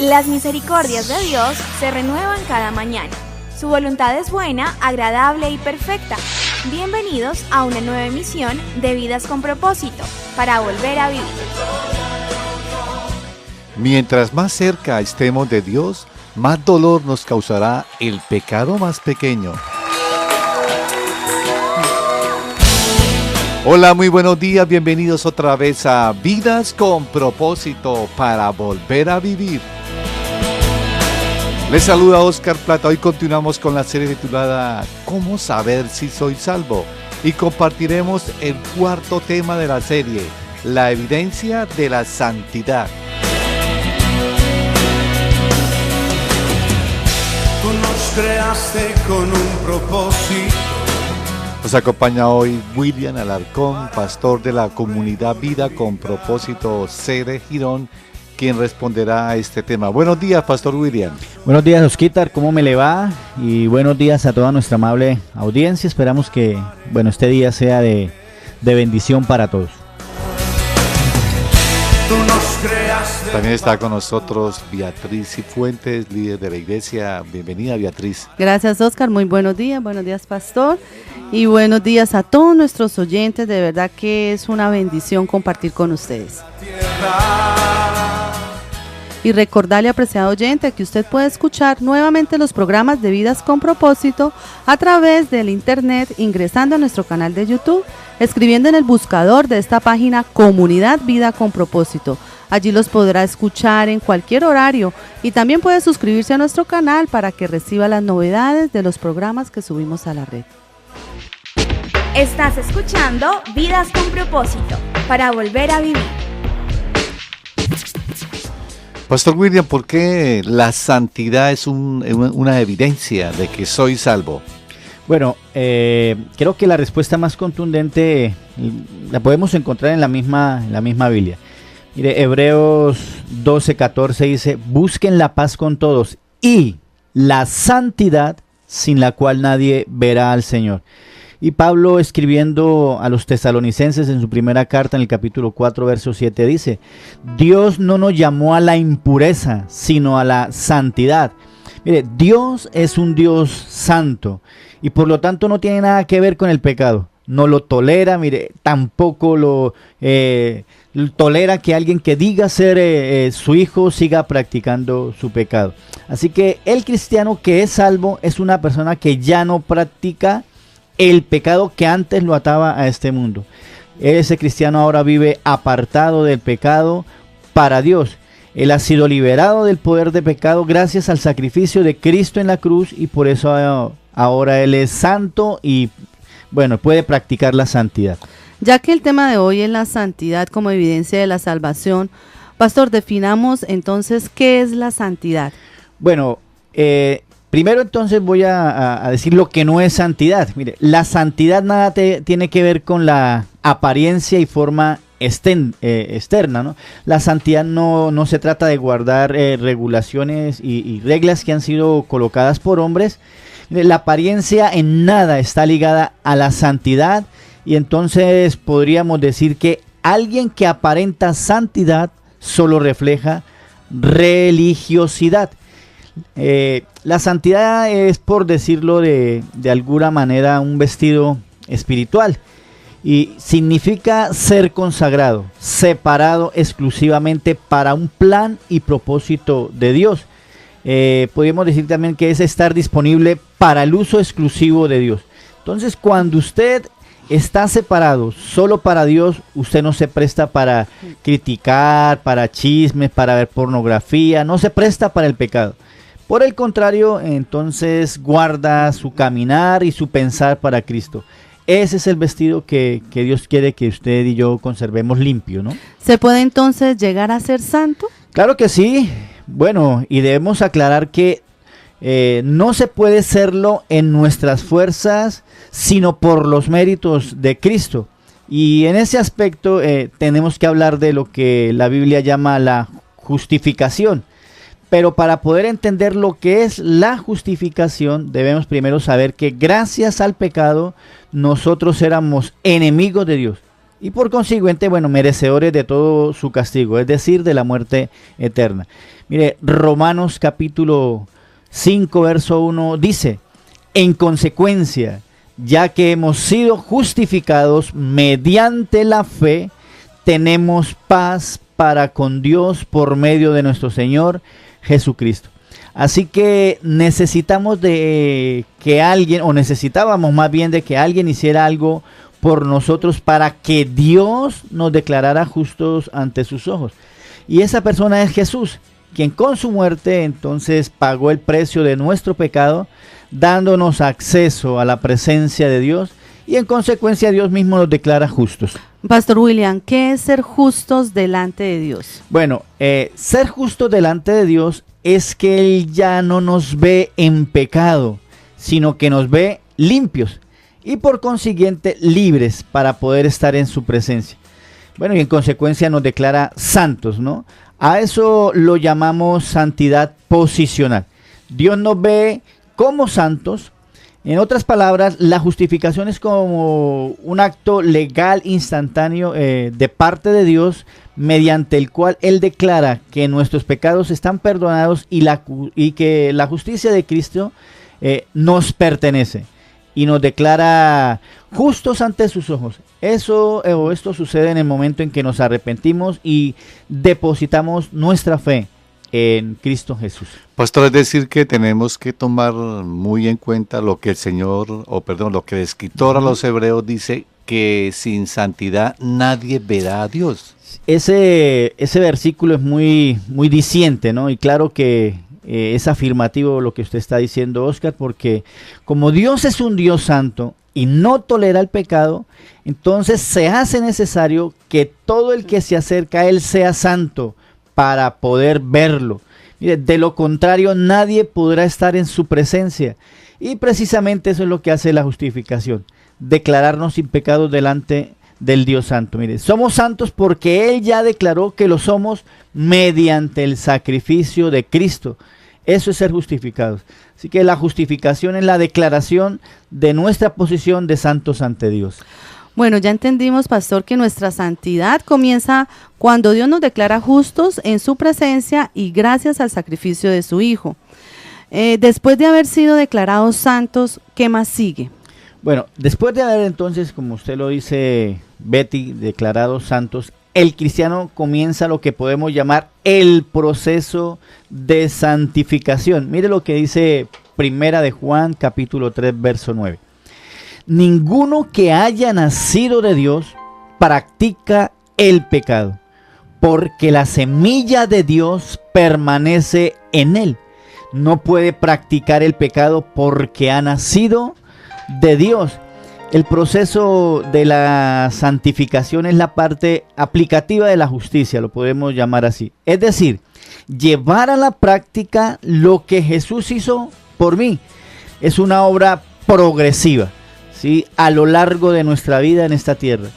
Las misericordias de Dios se renuevan cada mañana. Su voluntad es buena, agradable y perfecta. Bienvenidos a una nueva emisión de Vidas con Propósito, para volver a vivir. Mientras más cerca estemos de Dios, más dolor nos causará el pecado más pequeño. Hola, muy buenos días, bienvenidos otra vez a Vidas con Propósito, para volver a vivir. Les saluda Oscar Plata. Hoy continuamos con la serie titulada ¿Cómo saber si soy salvo? Y compartiremos el cuarto tema de la serie, la evidencia de la santidad. Tú nos creaste con un propósito. Nos acompaña hoy William Alarcón, pastor de la comunidad Vida con Propósito C de Girón, quien responderá a este tema. Buenos días, Pastor William. Buenos días, Osquitar, ¿cómo me le va? Y buenos días a toda nuestra amable audiencia. Esperamos que este día sea de bendición para todos. También está con nosotros Beatriz Cifuentes, líder de la iglesia. Bienvenida, Beatriz. Gracias, Oscar. Muy buenos días, pastor. Y buenos días a todos nuestros oyentes. De verdad que es una bendición compartir con ustedes. Y recordarle, apreciado oyente, que usted puede escuchar nuevamente los programas de Vidas con Propósito a través del internet, ingresando a nuestro canal de YouTube, escribiendo en el buscador de esta página Comunidad Vida con Propósito. Allí los podrá escuchar en cualquier horario y también puede suscribirse a nuestro canal para que reciba las novedades de los programas que subimos a la red. Estás escuchando Vidas con Propósito, para volver a vivir. Pastor William, ¿por qué la santidad es una evidencia de que soy salvo? Bueno, creo que la respuesta más contundente la podemos encontrar en la misma Biblia. Mire, Hebreos 12:14 dice: busquen la paz con todos y la santidad, sin la cual nadie verá al Señor. Y Pablo, escribiendo a los tesalonicenses en su primera carta, en el capítulo 4, verso 7, dice: Dios no nos llamó a la impureza, sino a la santidad. Mire, Dios es un Dios santo y por lo tanto no tiene nada que ver con el pecado. No lo tolera, mire, tampoco lo tolera que alguien que diga ser su hijo siga practicando su pecado. Así que el cristiano que es salvo es una persona que ya no practica el pecado que antes lo ataba a este mundo. Ese cristiano ahora vive apartado del pecado para Dios. Él ha sido liberado del poder de pecado gracias al sacrificio de Cristo en la cruz y por eso ahora él es santo y puede practicar la santidad. Ya que el tema de hoy es la santidad como evidencia de la salvación, pastor, definamos entonces qué es la santidad. Primero entonces voy a decir lo que no es santidad. Mire, la santidad nada tiene que ver con la apariencia y forma externa, ¿no? La santidad no se trata de guardar regulaciones y reglas que han sido colocadas por hombres. La apariencia en nada está ligada a la santidad y entonces podríamos decir que alguien que aparenta santidad solo refleja religiosidad. La santidad es, por decirlo de alguna manera, un vestido espiritual y significa ser consagrado, separado exclusivamente para un plan y propósito de Dios. Podríamos decir también que es estar disponible para el uso exclusivo de Dios. Entonces, cuando usted está separado solo para Dios, usted no se presta para criticar, para chismes, para ver pornografía, no se presta para el pecado. Por el contrario, entonces guarda su caminar y su pensar para Cristo. Ese es el vestido que Dios quiere que usted y yo conservemos limpio, ¿no? ¿Se puede entonces llegar a ser santo? Claro que sí. Y debemos aclarar que no se puede serlo en nuestras fuerzas, sino por los méritos de Cristo. Y en ese aspecto tenemos que hablar de lo que la Biblia llama la justificación. Pero para poder entender lo que es la justificación, debemos primero saber que gracias al pecado nosotros éramos enemigos de Dios. y por consiguiente, merecedores de todo su castigo, es decir, de la muerte eterna. Mire, Romanos capítulo 5, verso 1 dice: en consecuencia, ya que hemos sido justificados mediante la fe, tenemos paz para con Dios por medio de nuestro Señor Jesucristo. Así que necesitamos de que alguien, o necesitábamos más bien de que alguien hiciera algo por nosotros para que Dios nos declarara justos ante sus ojos. Y esa persona es Jesús, quien con su muerte entonces pagó el precio de nuestro pecado, dándonos acceso a la presencia de Dios, y en consecuencia Dios mismo nos declara justos. Pastor William, ¿qué es ser justos delante de Dios? Bueno, ser justos delante de Dios es que Él ya no nos ve en pecado, sino que nos ve limpios y por consiguiente libres para poder estar en su presencia. Bueno, y en consecuencia nos declara santos, ¿no? A eso lo llamamos santidad posicional. Dios nos ve como santos. En otras palabras, la justificación es como un acto legal instantáneo de parte de Dios, mediante el cual Él declara que nuestros pecados están perdonados y que la justicia de Cristo nos pertenece y nos declara justos ante sus ojos. Esto sucede en el momento en que nos arrepentimos y depositamos nuestra fe en Cristo Jesús. Pastor, es decir que tenemos que tomar muy en cuenta lo que lo que el escritor a los Hebreos dice, que sin santidad nadie verá a Dios. Ese versículo es muy diciente, ¿no? Y claro que es afirmativo lo que usted está diciendo, Oscar, porque como Dios es un Dios santo y no tolera el pecado, entonces se hace necesario que todo el que se acerca a Él sea santo para poder verlo. Mire, de lo contrario nadie podrá estar en su presencia, y precisamente eso es lo que hace la justificación, declararnos sin pecado delante del Dios santo. Mire, somos santos porque Él ya declaró que lo somos mediante el sacrificio de Cristo. Eso es ser justificados. Así que la justificación es la declaración de nuestra posición de santos ante Dios. Bueno, ya entendimos, pastor, que nuestra santidad comienza cuando Dios nos declara justos en su presencia y gracias al sacrificio de su Hijo. Después de haber sido declarados santos, ¿qué más sigue? Bueno, después de haber entonces, como usted lo dice, Betty, declarados santos, el cristiano comienza lo que podemos llamar el proceso de santificación. Mire lo que dice Primera de Juan, capítulo 3, verso 9. Ninguno que haya nacido de Dios practica el pecado, porque la semilla de Dios permanece en él. No puede practicar el pecado porque ha nacido de Dios. El proceso de la santificación es la parte aplicativa de la justicia, lo podemos llamar así. Es decir, llevar a la práctica lo que Jesús hizo por mí. Es una obra progresiva, ¿sí?, a lo largo de nuestra vida en esta tierra.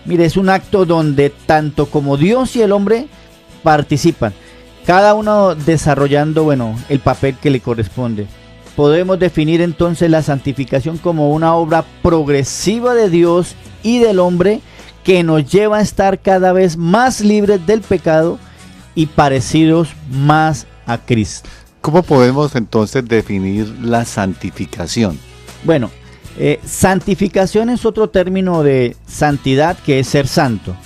Mire, es un acto donde tanto como Dios y el hombre participan, cada uno desarrollando, el papel que le corresponde. Podemos definir entonces la santificación como una obra progresiva de Dios y del hombre que nos lleva a estar cada vez más libres del pecado y parecidos más a Cristo. ¿Cómo podemos entonces definir la santificación? Bueno, santificación es otro término de santidad, que es ser santo.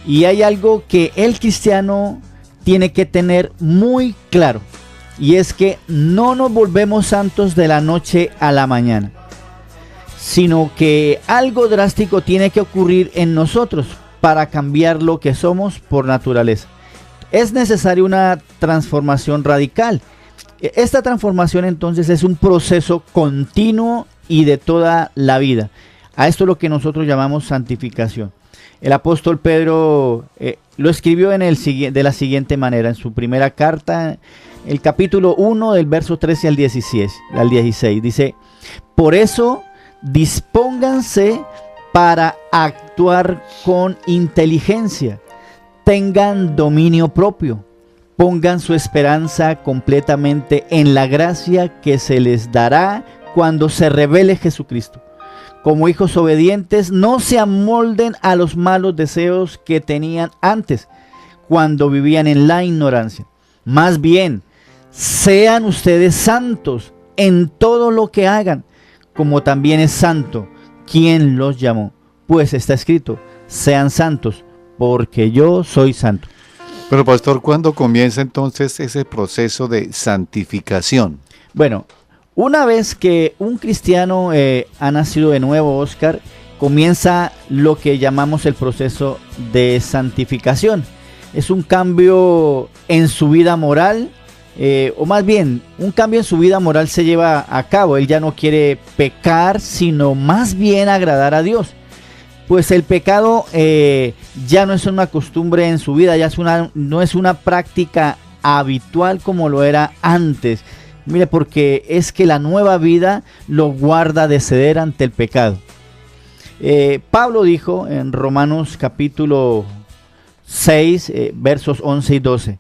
Y hay algo que el cristiano tiene que tener muy claro, y es que no nos volvemos santos de la noche a la mañana, sino que algo drástico tiene que ocurrir en nosotros para cambiar lo que somos por naturaleza. Es necesaria una transformación radical. Esta transformación entonces es un proceso continuo y de toda la vida. A esto es lo que nosotros llamamos santificación. El apóstol Pedro lo escribió de la siguiente manera en su primera carta, el capítulo 1 del verso 13 al 16. Dice: por eso dispónganse para actuar con inteligencia, tengan dominio propio, pongan su esperanza completamente en la gracia que se les dará cuando se revele Jesucristo. Como hijos obedientes, no se amolden a los malos deseos que tenían antes, cuando vivían en la ignorancia. Más bien, sean ustedes santos en todo lo que hagan, como también es santo quien los llamó. Pues está escrito, sean santos, porque yo soy santo. Pero pastor, ¿cuándo comienza entonces ese proceso de santificación? Bueno, una vez que un cristiano ha nacido de nuevo, Oscar, comienza lo que llamamos el proceso de santificación. Es un cambio en su vida moral, o más bien, un cambio en su vida moral se lleva a cabo. Él ya no quiere pecar, sino más bien agradar a Dios. Pues el pecado ya no es una costumbre en su vida, no es una práctica habitual como lo era antes. Mire, porque es que la nueva vida lo guarda de ceder ante el pecado. Pablo dijo en Romanos capítulo 6, versos 11 y 12,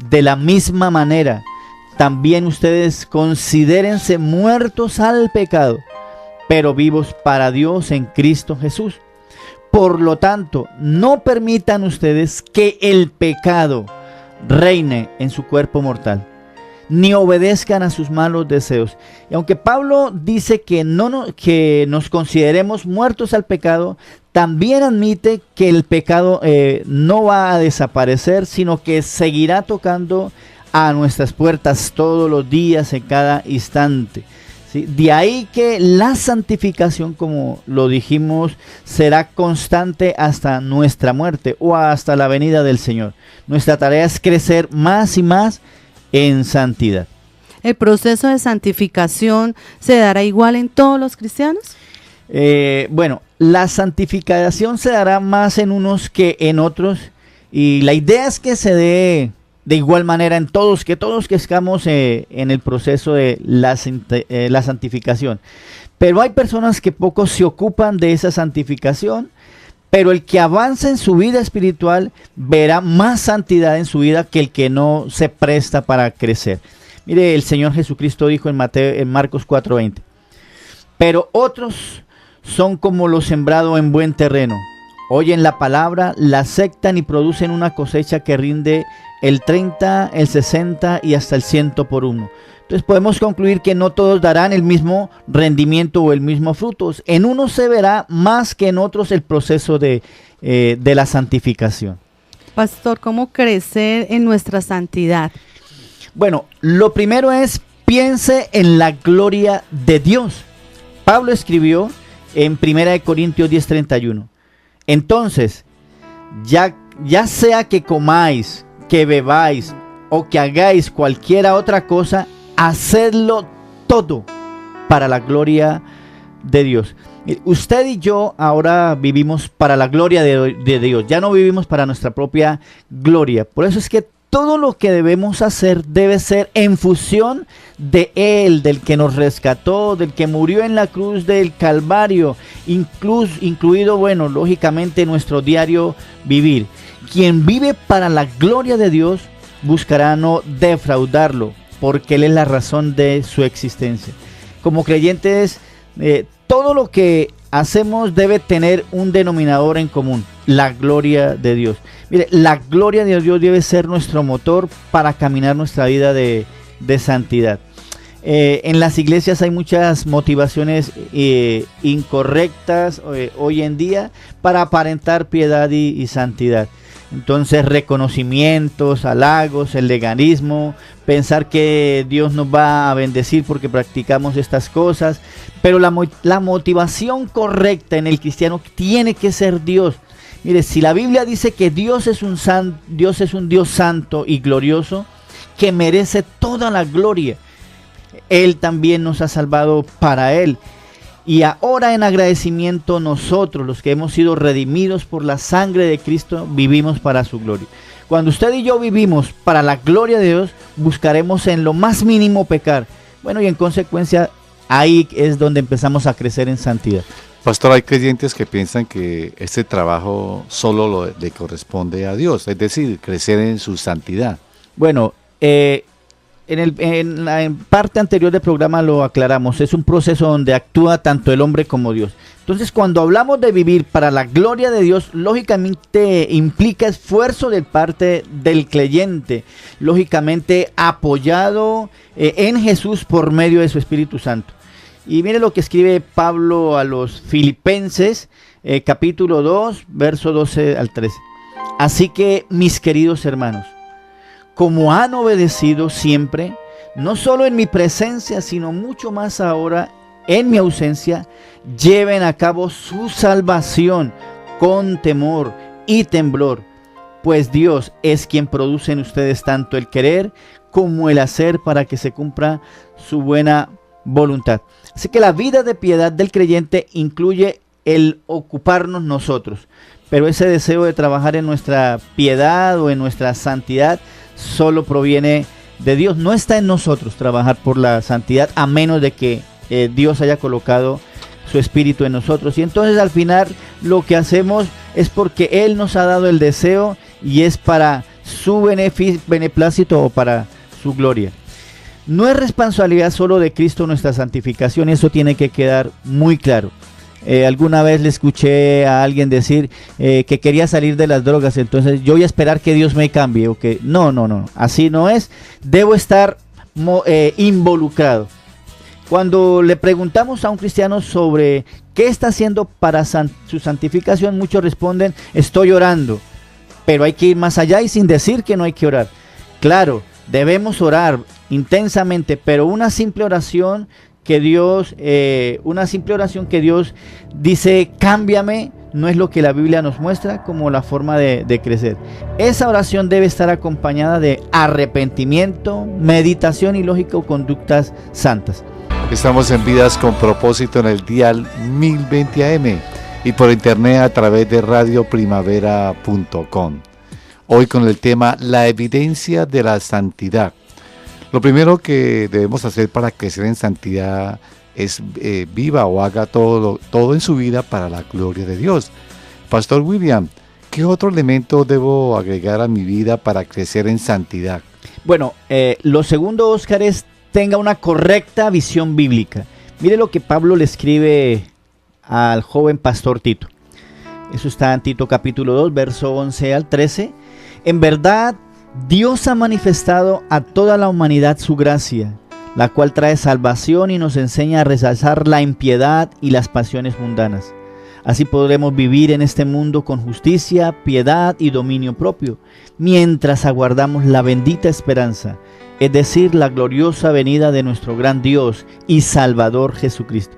de la misma manera, también ustedes considérense muertos al pecado, pero vivos para Dios en Cristo Jesús. Por lo tanto, no permitan ustedes que el pecado reine en su cuerpo mortal, ni obedezcan a sus malos deseos. Y aunque Pablo dice que nos consideremos muertos al pecado, también admite que el pecado no va a desaparecer, sino que seguirá tocando a nuestras puertas todos los días, en cada instante. ¿Sí? De ahí que la santificación, como lo dijimos, será constante hasta nuestra muerte o hasta la venida del Señor. Nuestra tarea es crecer más y más en santidad. ¿El proceso de santificación se dará igual en todos los cristianos? Bueno, la santificación se dará más en unos que en otros, y la idea es que se dé de igual manera en todos, que estamos en el proceso de la santificación. Pero hay personas que poco se ocupan de esa santificación, pero el que avanza en su vida espiritual verá más santidad en su vida que el que no se presta para crecer. Mire, el Señor Jesucristo dijo en Marcos 4:20, pero otros son como lo sembrado en buen terreno. Oyen la palabra, la aceptan y producen una cosecha que rinde el 30, el 60 y hasta el 100 por uno. Entonces podemos concluir que no todos darán el mismo rendimiento o el mismo fruto. En unos se verá más que en otros el proceso de la santificación. Pastor, ¿cómo crecer en nuestra santidad? Bueno, lo primero es piense en la gloria de Dios. Pablo escribió en 1 Corintios 10:31. Entonces, ya sea que comáis, que bebáis o que hagáis cualquiera otra cosa, hacedlo todo para la gloria de Dios. Usted y yo ahora vivimos para la gloria de Dios, ya no vivimos para nuestra propia gloria. Por eso es que todo lo que debemos hacer debe ser en función de Él, del que nos rescató, del que murió en la cruz del Calvario, incluido, bueno, lógicamente nuestro diario vivir. Quien vive para la gloria de Dios buscará no defraudarlo, porque Él es la razón de su existencia. Como creyentes, todo lo que hacemos debe tener un denominador en común: la gloria de Dios. Mire, la gloria de Dios debe ser nuestro motor para caminar nuestra vida de santidad. En las iglesias hay muchas motivaciones incorrectas hoy en día para aparentar piedad y santidad. Entonces, reconocimientos, halagos, el legalismo, pensar que Dios nos va a bendecir porque practicamos estas cosas. Pero la motivación correcta en el cristiano tiene que ser Dios. Mire, si la Biblia dice que Dios es un Dios santo y glorioso, que merece toda la gloria, Él también nos ha salvado para Él. Y ahora en agradecimiento nosotros, los que hemos sido redimidos por la sangre de Cristo, vivimos para su gloria. Cuando usted y yo vivimos para la gloria de Dios, buscaremos en lo más mínimo pecar. Bueno, y en consecuencia, ahí es donde empezamos a crecer en santidad. Pastor, hay creyentes que piensan que este trabajo solo le corresponde a Dios, es decir, crecer en su santidad. Bueno, en parte anterior del programa lo aclaramos, es un proceso donde actúa tanto el hombre como Dios. Entonces, cuando hablamos de vivir para la gloria de Dios, lógicamente implica esfuerzo de parte del creyente, lógicamente apoyado en Jesús por medio de su Espíritu Santo. Y mire lo que escribe Pablo a los Filipenses, capítulo 2, verso 12 al 13. Así que, mis queridos hermanos, como han obedecido siempre, no solo en mi presencia, sino mucho más ahora en mi ausencia, lleven a cabo su salvación con temor y temblor, pues Dios es quien produce en ustedes tanto el querer como el hacer para que se cumpla su buena voluntad. Así que la vida de piedad del creyente incluye el ocuparnos nosotros, pero ese deseo de trabajar en nuestra piedad o en nuestra santidad solo proviene de Dios. No está en nosotros trabajar por la santidad, a menos de que Dios haya colocado su espíritu en nosotros. Y entonces al final lo que hacemos es porque Él nos ha dado el deseo y es para su beneplácito o para su gloria. No es responsabilidad solo de Cristo nuestra santificación, eso tiene que quedar muy claro. Alguna vez le escuché a alguien decir que quería salir de las drogas, entonces yo voy a esperar que Dios me cambie. O que no, así no es. Debo estar involucrado. Cuando le preguntamos a un cristiano sobre qué está haciendo para su santificación, muchos responden, estoy orando. Pero hay que ir más allá y sin decir que no hay que orar. Claro, debemos orar intensamente, pero una simple oración que Dios dice, cámbiame, no es lo que la Biblia nos muestra como la forma de crecer. Esa oración debe estar acompañada de arrepentimiento, meditación y lógico conductas santas. Estamos en Vidas con Propósito en el dial 1020 AM y por internet a través de radioprimavera.com. Hoy con el tema La evidencia de la santidad. Lo primero que debemos hacer para crecer en santidad es viva o haga todo en su vida para la gloria de Dios. Pastor William, ¿qué otro elemento debo agregar a mi vida para crecer en santidad? Bueno, lo segundo, Oscar, es tenga una correcta visión bíblica. Mire lo que Pablo le escribe al joven pastor Tito. Eso está en Tito capítulo 2, verso 11 al 13. En verdad, Dios ha manifestado a toda la humanidad su gracia, la cual trae salvación y nos enseña a rechazar la impiedad y las pasiones mundanas. Así podremos vivir en este mundo con justicia, piedad y dominio propio, mientras aguardamos la bendita esperanza, es decir, la gloriosa venida de nuestro gran Dios y Salvador Jesucristo.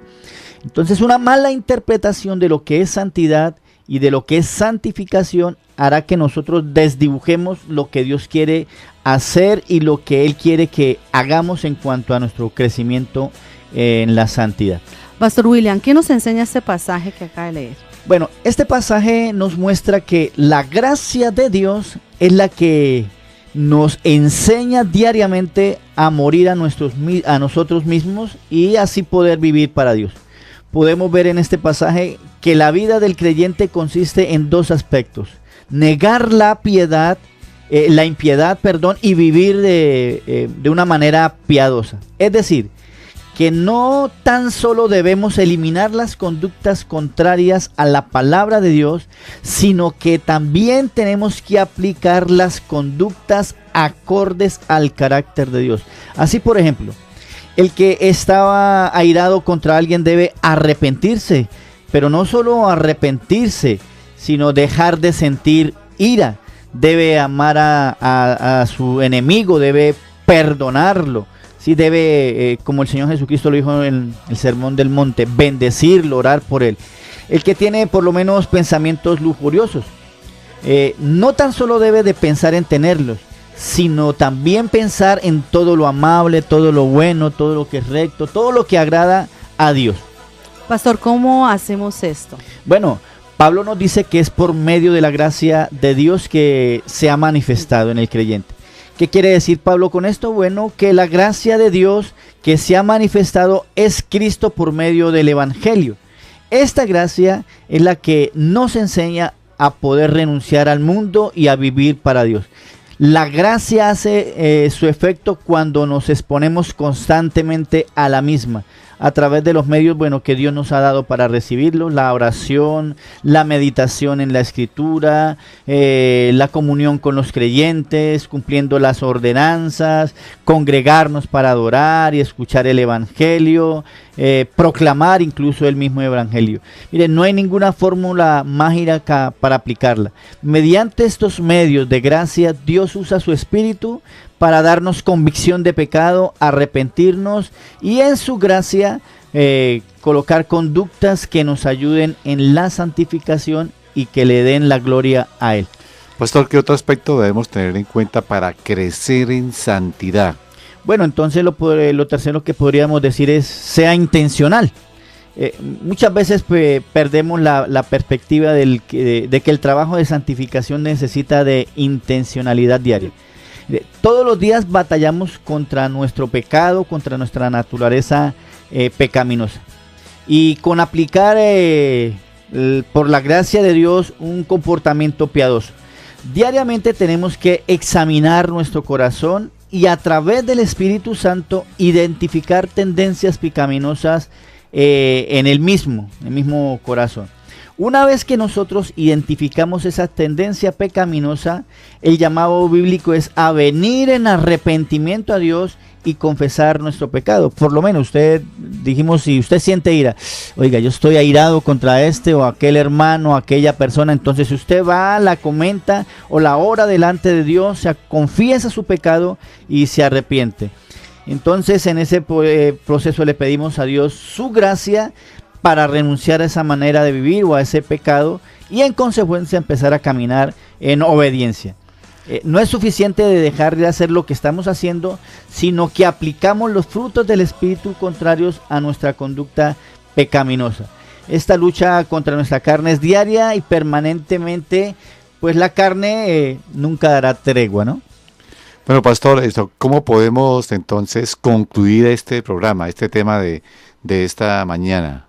Entonces, una mala interpretación de lo que es santidad y de lo que es santificación hará que nosotros desdibujemos lo que Dios quiere hacer y lo que Él quiere que hagamos en cuanto a nuestro crecimiento en la santidad. Pastor William, ¿qué nos enseña este pasaje que acaba de leer? Bueno, este pasaje nos muestra que la gracia de Dios es la que nos enseña diariamente a morir a nosotros mismos y así poder vivir para Dios. Podemos ver en este pasaje que la vida del creyente consiste en dos aspectos: negar la impiedad, y vivir de una manera piadosa. Es decir, que no tan solo debemos eliminar las conductas contrarias a la palabra de Dios, sino que también tenemos que aplicar las conductas acordes al carácter de Dios. Así, por ejemplo, el que estaba airado contra alguien debe arrepentirse, pero no solo arrepentirse, sino dejar de sentir ira. Debe amar a su enemigo, debe perdonarlo. Sí, debe, como el Señor Jesucristo lo dijo en el Sermón del Monte, bendecirlo, orar por él. El que tiene por lo menos pensamientos lujuriosos, no tan solo debe de pensar en tenerlos, sino también pensar en todo lo amable, todo lo bueno, todo lo que es recto, todo lo que agrada a Dios. Pastor, ¿cómo hacemos esto? Bueno, Pablo nos dice que es por medio de la gracia de Dios que se ha manifestado en el creyente. ¿Qué quiere decir Pablo con esto? Bueno, que la gracia de Dios que se ha manifestado es Cristo por medio del Evangelio. Esta gracia es la que nos enseña a poder renunciar al mundo y a vivir para Dios. La gracia hace su efecto cuando nos exponemos constantemente a la misma, a través de los medios que Dios nos ha dado para recibirlo: la oración, la meditación en la Escritura, la comunión con los creyentes, cumpliendo las ordenanzas, congregarnos para adorar y escuchar el Evangelio, proclamar incluso el mismo Evangelio. Miren, no hay ninguna fórmula mágica para aplicarla. Mediante estos medios de gracia, Dios usa su Espíritu para darnos convicción de pecado, arrepentirnos y en su gracia colocar conductas que nos ayuden en la santificación y que le den la gloria a Él. Pastor, ¿qué otro aspecto debemos tener en cuenta para crecer en santidad? Bueno, entonces lo tercero que podríamos decir es: sea intencional. Muchas veces perdemos la perspectiva de que el trabajo de santificación necesita de intencionalidad diaria. Todos los días batallamos contra nuestro pecado, contra nuestra naturaleza pecaminosa. Y con aplicar, por la gracia de Dios, un comportamiento piadoso. Diariamente tenemos que examinar nuestro corazón y a través del Espíritu Santo identificar tendencias pecaminosas en el mismo corazón. Una vez que nosotros identificamos esa tendencia pecaminosa, el llamado bíblico es a venir en arrepentimiento a Dios y confesar nuestro pecado. Por lo menos dijimos, si usted siente ira, oiga, yo estoy airado contra este o aquel hermano, aquella persona, entonces usted va, la comenta o la ora delante de Dios, se confiesa su pecado y se arrepiente. Entonces en ese proceso le pedimos a Dios su gracia para renunciar a esa manera de vivir o a ese pecado y en consecuencia empezar a caminar en obediencia. No es suficiente de dejar de hacer lo que estamos haciendo, sino que aplicamos los frutos del Espíritu contrarios a nuestra conducta pecaminosa. Esta lucha contra nuestra carne es diaria y permanentemente, pues la carne nunca dará tregua, ¿no? Bueno, pastor, ¿cómo podemos entonces concluir este programa, este tema de esta mañana?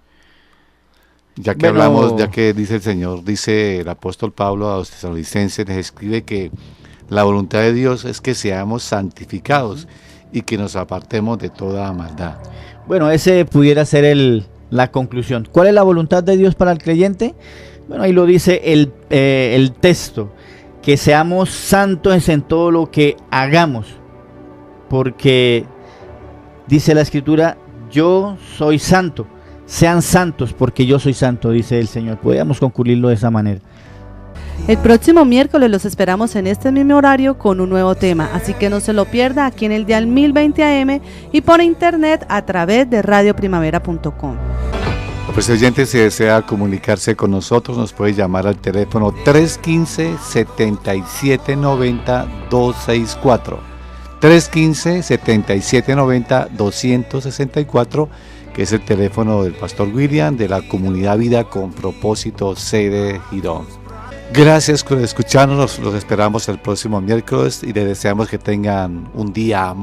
Ya que hablamos, ya que dice el Señor, dice el apóstol Pablo a los tesalonicenses, les escribe que la voluntad de Dios es que seamos santificados y que nos apartemos de toda maldad. Bueno, ese pudiera ser la conclusión. ¿Cuál es la voluntad de Dios para el creyente? Bueno, ahí lo dice el texto, que seamos santos en todo lo que hagamos, porque dice la Escritura, yo soy santo. Sean santos porque yo soy santo, dice el Señor. Podríamos concluirlo de esa manera. El próximo miércoles los esperamos en este mismo horario con un nuevo tema, así que no se lo pierda aquí en el dial 1020 AM y por internet a través de radioprimavera.com. Pues oyente, si desea comunicarse con nosotros, nos puede llamar al teléfono 315-7790-264. 315-7790-264, que es el teléfono del Pastor William de la Comunidad Vida con Propósito sede Girón. Gracias por escucharnos, los esperamos el próximo miércoles y les deseamos que tengan un día